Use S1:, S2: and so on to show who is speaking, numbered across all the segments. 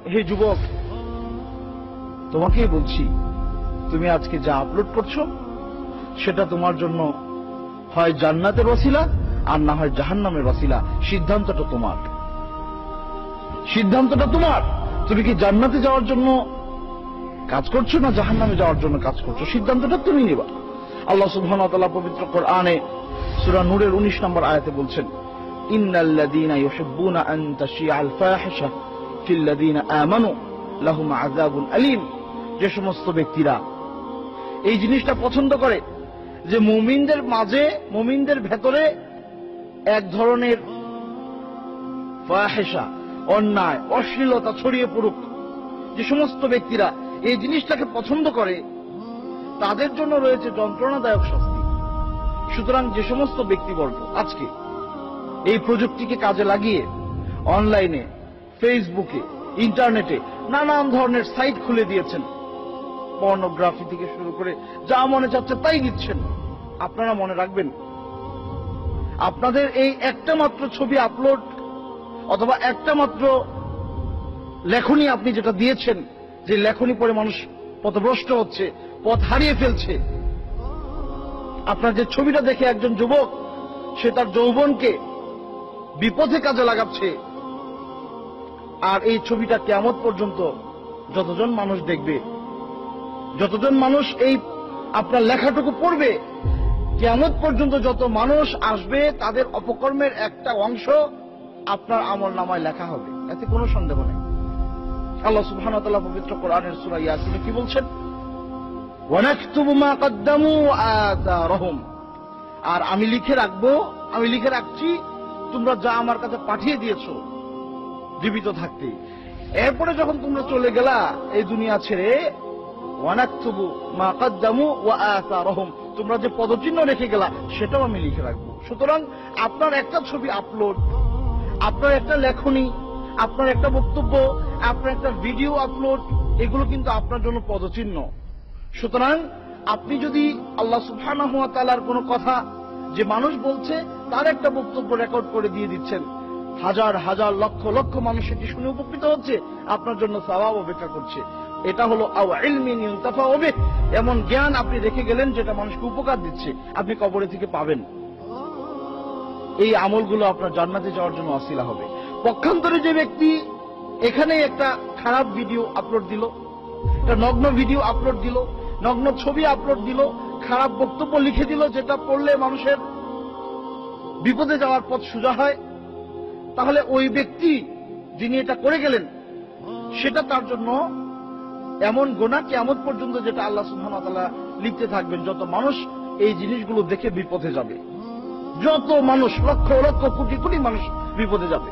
S1: হে যুবক, তোমাকেই বলছি, তুমি আজকে যা আপলোড করছো সেটা তোমার জন্য হয় জান্নাতের ওসিলা আর না হয় জাহান্নামের ওসিলা। সিদ্ধান্তটা তোমার, সিদ্ধান্তটা তোমার। তুমি কি জান্নাতে যাওয়ার জন্য কাজ করছো না জাহান্নামে যাওয়ার জন্য কাজ করছো? সিদ্ধান্তটা তুমি নেবা। আল্লাহ সুবহানাহু ওয়া তাআলা পবিত্র কোরআনে সূরা নূরের 19 নম্বর আয়াতে বলছেন, ইন্নাল্লাযীনা ইউহিব্বুনা আন তাশিআল ফাহিশা ফিল্লাযীনা আমানু লাহুম আযাবুন আলীম। যে সমস্ত ব্যক্তিরা এই জিনিসটা পছন্দ করে যে মুমিনদের মাঝে, মুমিনদের ভেতরে এক ধরনের ফাহিশা, অন্যায়, অশ্লীলতা ছড়িয়ে পড়ুক, যে সমস্ত ব্যক্তিরা এই জিনিসটাকে পছন্দ করে তাদের জন্য রয়েছে যন্ত্রণাদায়ক শাস্তি। সুতরাং যে সমস্ত ব্যক্তিবর্গ আজকে এই প্রযুক্তিকে কাজে লাগিয়ে অনলাইনে, ফেসবুকে, ইন্টারনেটে নানান ধরনের সাইট খুলে দিয়েছেন, পর্নোগ্রাফি থেকে শুরু করে যা মনে চাচ্ছে তাই দিচ্ছেন, আপনারা মনে রাখবেন, আপনাদের এই একটা মাত্র ছবি আপলোড অথবা একটা মাত্র লেখনী আপনি যেটা দিয়েছেন, যে লেখনী পড়ে মানুষ পথভ্রষ্ট হচ্ছে, পথ হারিয়ে ফেলছে, আপনার যে ছবিটা দেখে একজন যুবক সে তার যৌবনকে বিপথে কাজে লাগাচ্ছে, আর এই ছবিটা কিয়ামত পর্যন্ত যতজন মানুষ দেখবে, যতজন মানুষ এই আপনার লেখাটুকু পড়বে, কিয়ামত পর্যন্ত যত মানুষ আসবে তাদের অপকর্মের একটা অংশ আপনার আমলনামায় লেখা হবে, এতে কোনো সন্দেহ নেই। আল্লাহ সুবহানাহু ওয়া তাআলা পবিত্র কোরআনের সূরা ইয়াসিনে কি বলছেন? ওয়ানাকতুবু মা কদ্দামু আযারহুম। আর আমি লিখে রাখবো, আমি লিখে রাখছি তোমরা যা আমার কাছে পাঠিয়ে দিয়েছো জীবিত থাকতে। এরপরে যখন তোমরা চলে গেলা এই দুনিয়া ছেড়ে, ওয়ানাকতুবু মা কদ্দামু ওয়া আযারহুম, তোমরা যে পদচিহ্ন রেখে গেলা সেটাও আমি লিখে রাখবো। সুতরাং আপনার একটা ছবি আপলোড, আপনার একটা লেখনী, আপনার একটা বক্তব্য, আপনার একটা ভিডিও আপলোড, এগুলো কিন্তু আপনার জন্য পদচিহ্ন। সুতরাং আপনি যদি আল্লাহ সুবহানাহু ওয়া তাআলার কোনো কথা যে মানুষ বলছে তার একটা বক্তব্য রেকর্ড করে দিয়ে দিচ্ছেন, হাজার হাজার লক্ষ লক্ষ মানুষ এটি শুনে উপকৃত হচ্ছে, আপনার জন্য সওয়াব অপেক্ষা করছে। এটা হলো আও ইলমিন ইউনতাফাউ বিহি, এমন জ্ঞান আপনি রেখে গেলেন যেটা মানুষকে উপকার দিচ্ছে, আপনি কবরে থেকে পাবেন। এই আমলগুলো আপনার জান্নাতে যাওয়ার জন্য ওসিলা হবে। পক্ষান্তরে যে ব্যক্তি এখানে একটা খারাপ ভিডিও আপলোড দিল, একটা নগ্ন ভিডিও আপলোড দিল, নগ্ন ছবি আপলোড দিল, খারাপ বক্তব্য লিখে দিল যেটা পড়লে মানুষের বিপদে যাওয়ার পথ সোজা হয়, তাহলে ওই ব্যক্তি যিনি এটা করে গেলেন সেটা তার জন্য এমন গুনাহ কিয়ামত পর্যন্ত যেটা আল্লাহ সুবহানাহু ওয়া তাআলা লিখতে থাকবেন। যত মানুষ এই জিনিসগুলো দেখে বিপদে যাবে, যত মানুষ, লক্ষ লক্ষ কোটি কোটি মানুষ বিপদে যাবে,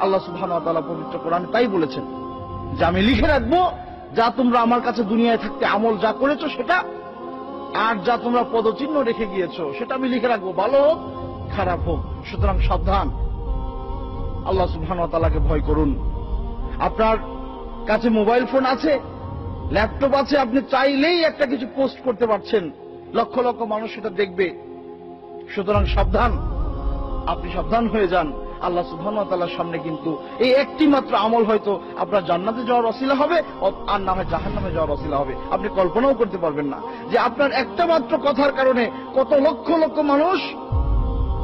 S1: আল্লাহ সুবহানাহু ওয়া তাআলা পবিত্র কোরআনে তাই বলেছেন যে আমি লিখে রাখবো যা তোমরা আমার কাছে দুনিয়ায় থাকতে আমল যা করেছো সেটা, আর যা তোমরা পদচিহ্ন রেখে গিয়েছো সেটা আমি লিখে রাখবো, ভালো হোক খারাপ হোক। সুতরাং সাবধান, আল্লাহ সুবহানাহু ওয়া তাআলাকে ভয় করুন। আপনার কাছে মোবাইল ফোন আছে, ল্যাপটপ আছে, আপনি চাইলেই একটা কিছু পোস্ট করতে পারছেন, লক্ষ লক্ষ মানুষ সেটা দেখবে। সুতরাং সাবধান, আপনি সাবধান হয়ে যান। আল্লাহ সুবহানাহু ওয়া তাআলার সামনে কিন্তু এই একটি মাত্র আমল হয়তো আপনার জান্নাতে যাওয়ার ওসিলা হবে, আর না হয় জাহান্নামে যাওয়ার ওসিলা হবে। আপনি কল্পনাও করতে পারবেন না যে আপনার একটা মাত্র কথার কারণে কত লক্ষ লক্ষ মানুষ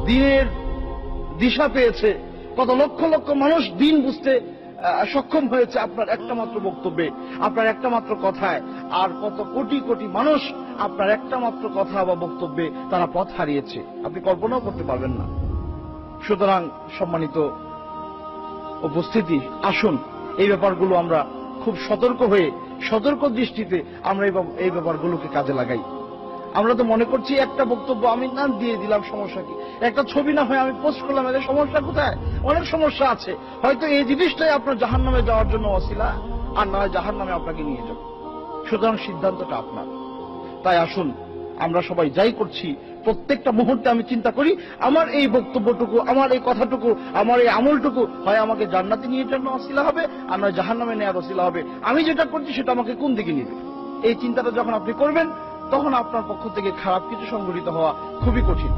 S1: দিনের দিশা পেয়েছে, কত লক্ষ লক্ষ মানুষ দিন বুঝতে সক্ষম হয়েছে আপনার একটা মাত্র বক্তব্যে, আপনার একটা মাত্র কথায়, আর কত কোটি কোটি মানুষ আপনার একটা মাত্র কথা বা বক্তব্যে তারা পথ হারিয়েছে, আপনি কল্পনাও করতে পারবেন না। সুতরাং সম্মানিত উপস্থিতি, আসুন এই ব্যাপারগুলো আমরা খুব সতর্ক হয়ে, সতর্ক দৃষ্টিতে আমরা এই ব্যাপারগুলোকে কাজে লাগাই। আমরা তো মনে করছি একটা বক্তব্য আমি না দিয়ে দিলাম, সমস্যা কি? একটা ছবি না হয় আমি পোস্ট করলাম, এদের সমস্যা কোথায়? অনেক সমস্যা আছে। হয়তো এই জিনিসটাই আপনার জাহান্নামে যাওয়ার জন্য ওসিলা, আর না হয় জাহান্নামে আপনাকে নিয়ে যাবে। সুতরাং সিদ্ধান্তটা আপনার। তাই আসুন আমরা সবাই যাই করছি প্রত্যেকটা মুহূর্তে আমি চিন্তা করি আমার এই বক্তব্যটুকু, আমার এই কথাটুকু, আমার এই আমলটুকু হয় আমাকে জান্নাতে নিয়ে যাওয়ার ওসিলা হবে, আর নয় জাহান্নামে নেওয়ার ওসিলা হবে। আমি যেটা করছি সেটা আমাকে কোন দিকে নিবে? এই চিন্তাটা যখন আপনি করবেন তখন আপনার পক্ষ থেকে খারাপ কিছু সংঘটিত হওয়া খুবই কঠিন।